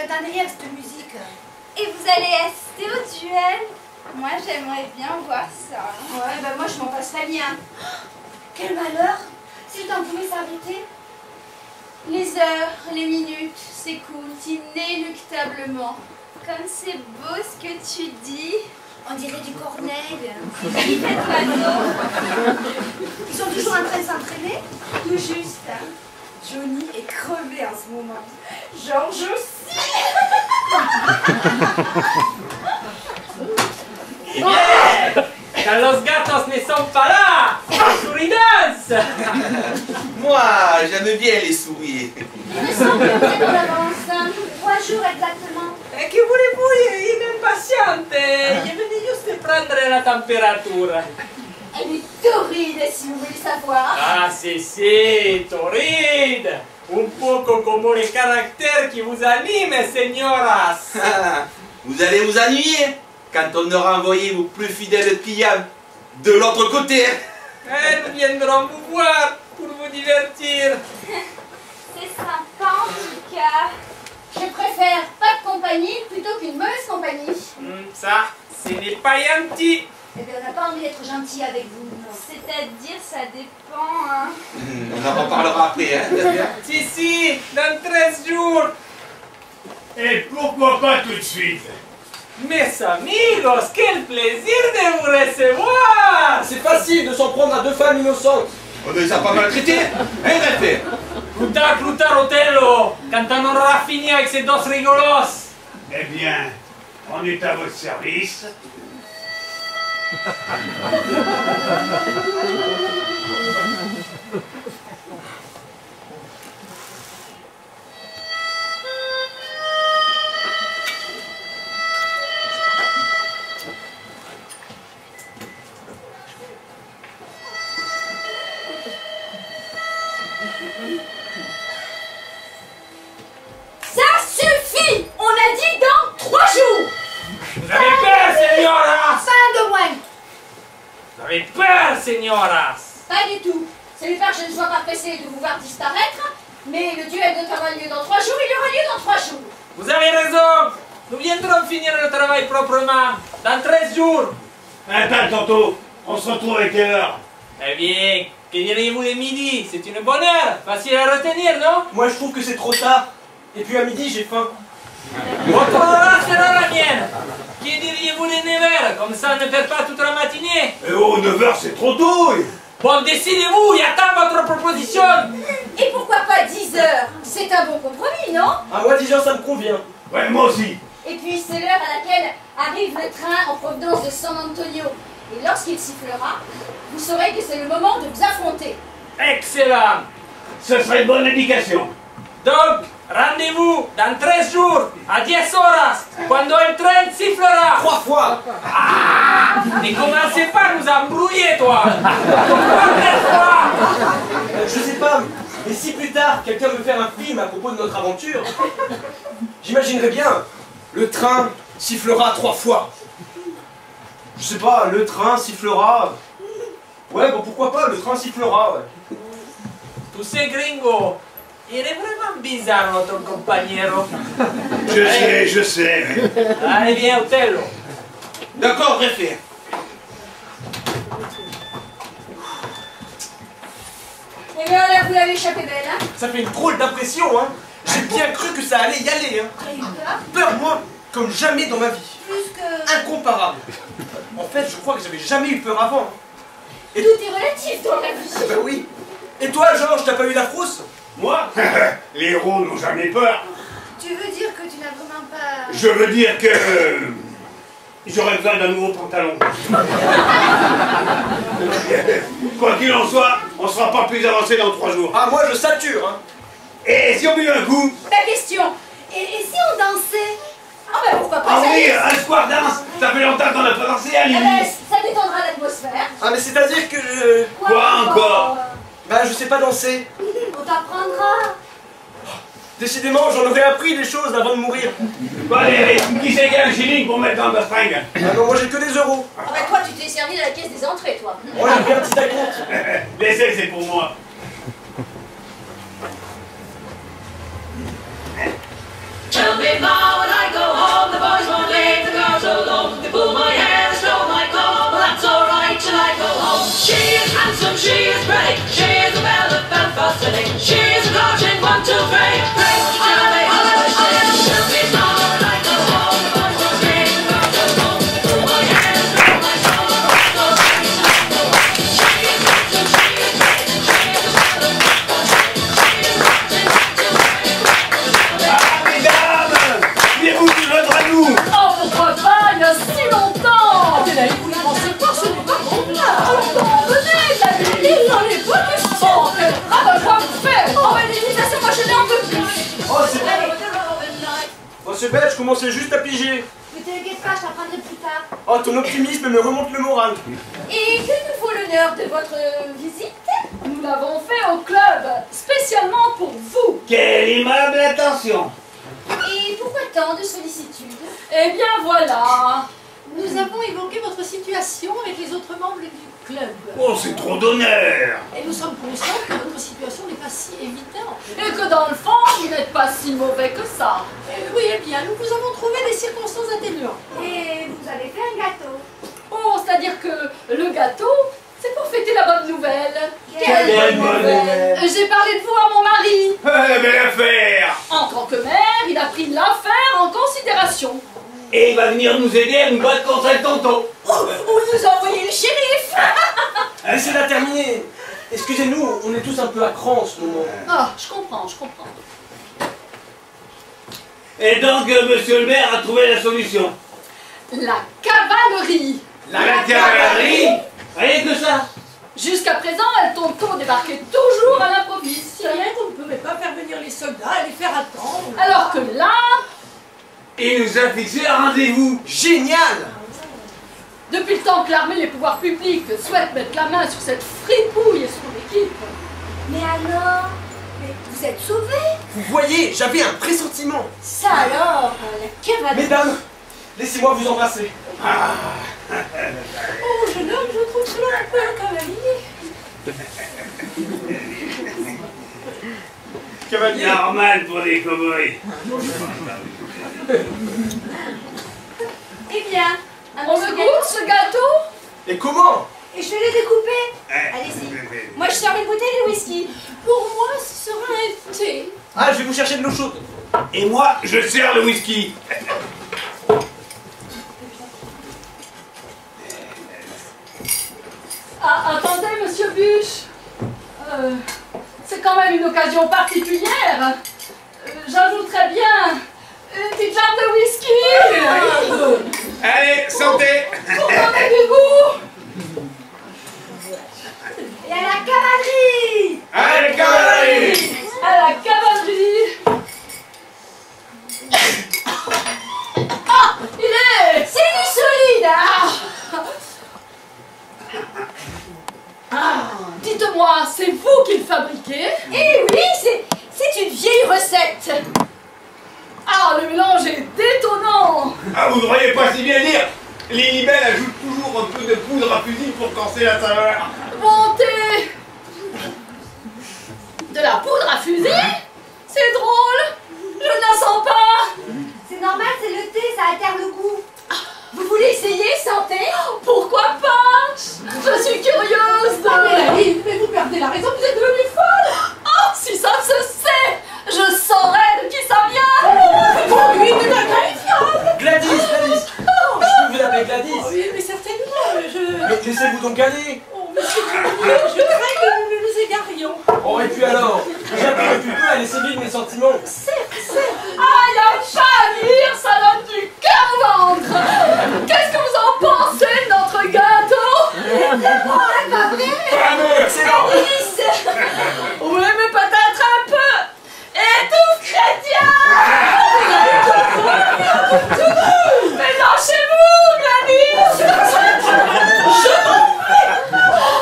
j'attendais rien de cette musique. Et vous allez assister au duel? Moi, j'aimerais bien voir ça. Ouais, ben moi, je m'en passerais bien. Quel malheur! Si le temps pouvait s'arrêter. Les heures, les minutes s'écoulent inéluctablement. Comme c'est beau ce que tu dis. On dirait du Corneille. Il fait oiseau. Ils sont toujours en train de s'entraîner? Tout juste. Johnny est crevé en ce moment. Georges aussi. Eh bien, quand los gatos ne sont pas là, les souris dansent. Moi, j'aime bien les souris. Il me semble que vous êtes en avance. 3 jours exactement. E che volevo il impaziente? Gli è venuto giusto a prendere la temperatura. Elle est torride, si vous voulez savoir. Ah, si, torride. Un poco como le caractère qui vous anime, señoras. Vous allez vous ennuyer quand on aura envoyé vos plus fidèles clients de l'autre côté. Nous viendrons vous voir pour vous divertir. C'est sympa en tout cas. Je préfère pas de compagnie plutôt qu'une mauvaise compagnie. Ça, ce n'est pas gentil. Eh bien, on n'a pas envie d'être gentil avec vous. C'est-à-dire, ça dépend, hein. On en reparlera après, hein. Si, dans 13 jours. Et pourquoi pas tout de suite? Mes amigos, quel plaisir de vous recevoir. C'est facile de s'en prendre à 2 femmes innocentes. On les a pas maltraités, hein, Réfé? Plus tard, Otello, quand on aura fini avec ces dos rigolos. Eh bien, on est à votre service. Ça suffit! On a dit dans 3 jours! Vous avez peur, señoras. Fin de moins! Vous avez peur, señoras. Pas du tout. C'est lui faire que je ne sois pas pressée de vous voir disparaître, mais le duel doit avoir lieu dans 3 jours, il aura lieu dans 3 jours. Vous avez raison. Nous viendrons finir le travail proprement dans 13 jours. Attends, Tonto, on se retrouve à quelle heure? Eh bien, que diriez-vous de midi? C'est une bonne heure, facile à retenir, non? Moi, je trouve que c'est trop tard. Et puis à midi, j'ai faim. Votre heure sera la mienne. Que diriez-vous de 9 heures? Comme ça, on ne perd pas toute la matinée. Eh oh, 9 heures, c'est trop tôt! Bon, décidez-vous, j'attends votre proposition. Et pourquoi pas 10 heures? C'est un bon compromis, non? À moi, 10 heures, ça me convient. Ouais, moi aussi. Et puis c'est l'heure à laquelle arrive le train en provenance de San Antonio. Et lorsqu'il sifflera, vous saurez que c'est le moment de vous affronter. Excellent. Ce serait une bonne indication. Donc, rendez-vous dans 13 jours, à 10 horas, quando il train sifflera. 3 fois. Ne commencez pas à nous embrouiller, toi. Combien de fois? Je sais pas, mais si plus tard, quelqu'un veut faire un film à propos de notre aventure, j'imaginerais bien, le train sifflera 3 fois. Je sais pas, le train sifflera... Ouais, bon, pourquoi pas, le train sifflera, ouais. Tu sais, gringo, il est vraiment bizarre, notre compagnero. Je sais. Allez, viens, Otello. D'accord, Réfé. Eh bien là, vous l'avez échappé belle, hein? Ça fait une drôle d'impression, hein. J'ai bien cru que ça allait y aller, hein. Vous avez eu peur? Peur, moi, comme jamais dans ma vie. Plus que... Incomparable. En fait, je crois que j'avais jamais eu peur avant. Tout est relatif dans la vie. Ben oui. Et toi, Georges, t'as pas eu la frousse? Moi? Les héros n'ont jamais peur. Tu veux dire que tu n'as vraiment pas... Je veux dire que... j'aurais besoin d'un nouveau pantalon. Quoi qu'il en soit, on sera pas plus avancé dans 3 jours. Ah, moi, je sature, hein. Et si on met un coup? Ta question. Et si on dansait? Ah ben pourquoi pas? Ah ça oui, y est. un square dance. Ça fait longtemps qu'on n'a pas dansé à Eh Lily. ben, ça détendra l'atmosphère. Ah, mais c'est-à-dire que je... Quoi encore? Bah, je sais pas danser. On t'apprendra. Décidément, j'en aurais appris des choses avant de mourir. Bon, allez, qui c'est qui a un shilling pour mettre dans le string? Ah non, moi j'ai que des euros. Ah ben toi, tu t'es servi de la caisse des entrées, toi. Moi j'ai pris un petit acompte. L'essai, c'est pour moi. Tell me, Mom. she's pretty, she's a velvet for city. She's a virgin, 1, 2, 3. Bring the chili, all of the shit. She'll be smaller like a wall. 1, 2, 3, rock the boat. Through my hands, through my soul. Rock the baby, rock the boat. She is virgin, she is pretty, she is a velvet for city. She is virgin, 1, 2, 3. Ah, mesdames! Venez-vous vous joindre à nous! Oh, pourquoi pas, il y a si longtemps! Adélaïde, vous ne pensez pas, ce n'est pas mon plat. Venez, il n'en est pas question! Oh, quel rabat vous faites! Oh, mais l'imitation, moi je n'en peux plus! Oh, c'est vrai. Oh, c'est bête, je commençais juste à piger. Ne t'inquiète pas, je t'apprendrai plus tard. Oh, ton optimisme me remonte le moral. Et que nous vaut l'honneur de votre visite? Nous l'avons fait au club, spécialement pour vous. Quelle aimable attention! Et pourquoi tant de sollicitude? Eh bien voilà! Nous avons évoqué votre situation avec les autres membres du club. Oh, c'est trop d'honneur! Et nous sommes conscients que votre situation n'est pas si évidente. Et que dans le fond, vous n'êtes pas si mauvais que ça. Oui, eh bien, nous vous avons trouvé des circonstances atténuantes. Et vous avez fait un gâteau. Oh, c'est-à-dire que le gâteau, c'est pour fêter la bonne nouvelle. Quelle bonne nouvelle! J'ai parlé de vous à mon mari. Belle affaire! En tant que mère, il a pris l'affaire en considération. Et il va venir nous aider à nous battre contre le tonton! Oh, vous nous envoyez le shérif. Laissez-la terminer. Excusez-nous, on est tous un peu à cran en ce moment. Ah, je comprends, je comprends. Et donc, monsieur le maire a trouvé la solution. La cavalerie. La cavalerie! Rien que ça! Jusqu'à présent, elle tonton débarquait toujours à l'improviste. C'est rien qu'on ne pouvait pas faire venir les soldats et les faire attendre. Alors que là, Il nous a fixé un rendez-vous! Génial! depuis le temps que l'armée et les pouvoirs publics souhaitent mettre la main sur cette fripouille et sur l'équipe. Mais alors, vous êtes sauvés? Vous voyez, j'avais un pressentiment. Ça alors, la cavalerie. Mesdames, laissez-moi vous embrasser. Oh, jeune homme, je trouve cela un peu un cavalier. Cavalier. Normal pour des cow-boys! Eh bien, On le goûte, ce gâteau? Et comment? et je vais les découper. Allez-y. Moi, je sors une bouteille de whisky. Pour moi, ce sera un thé. Ah, je vais vous chercher de l'eau chaude. Et moi, je sers le whisky! Ah, attendez, monsieur Buche. C'est quand même une occasion particulière. J'ajouterais bien une petite jarre de whisky. Allez, santé! Pour donner du goût. Et à la cavalerie. Allez, cavalerie! À la cavalerie. Ah, il est. C'est du solide, hein. Dites-moi, c'est vous qui le fabriquez? Eh oui, c'est une vieille recette. Ah, le mélange est détonnant. Ah, vous devriez pas si bien dire! Les libelles ajoutent toujours un peu de poudre à fusil pour casser la saveur! Bonté. De la poudre à fusil? C'est drôle. Je ne la sens pas. C'est normal, c'est le thé, ça alterne le goût. Vous voulez essayer, santé? Pourquoi pas? Je suis curieuse de... Adélaïde, mais vous perdez la raison, vous êtes devenue folle. Oh, si ça se sait, je saurais de qui ça vient. Oh oui, c'est inqualifiable. Gladys, Gladys. Je peux vous appeler Gladys. Oh oui, mais certainement, Mais laissez-vous donc aller. Oh, monsieur Grenier, je crains que nous ne nous égarions. Oh, et puis alors, j'appuie depuis peu à laisser vivre mes sentiments. Ah, y a pas à dire, ça donne du cœur au ventre. Qu'est-ce que vous en pensez de notre gâteau? Excellent. Oui, mais peut-être un peu. Et tout chrétien. Mais lâchez-vous, Gladys.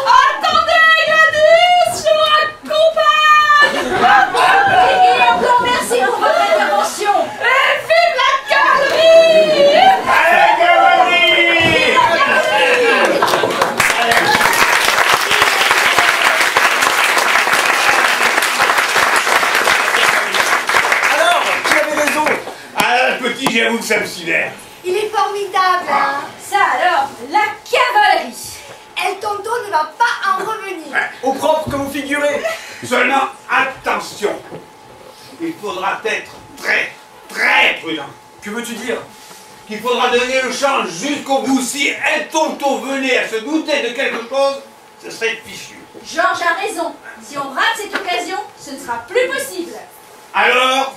Attendez, Gladys, je vous accompagne. Et encore merci pour votre intervention. Et vive la cavalerie. Allez, cavalerie! Alors, qui avait raison? Ah, petit, j'avoue que ça me sidère. Il est formidable, hein. Ça alors, la cavalerie. El Tonto ne va pas en revenir. au propre que vous figurez. Seulement, attention. Il faudra être très, très prudent. Que veux-tu dire? Qu'il faudra donner le champ jusqu'au bout. Si un tonton venait à se douter de quelque chose, ce serait fichu. Georges a raison. Si on rate cette occasion, ce ne sera plus possible. Alors,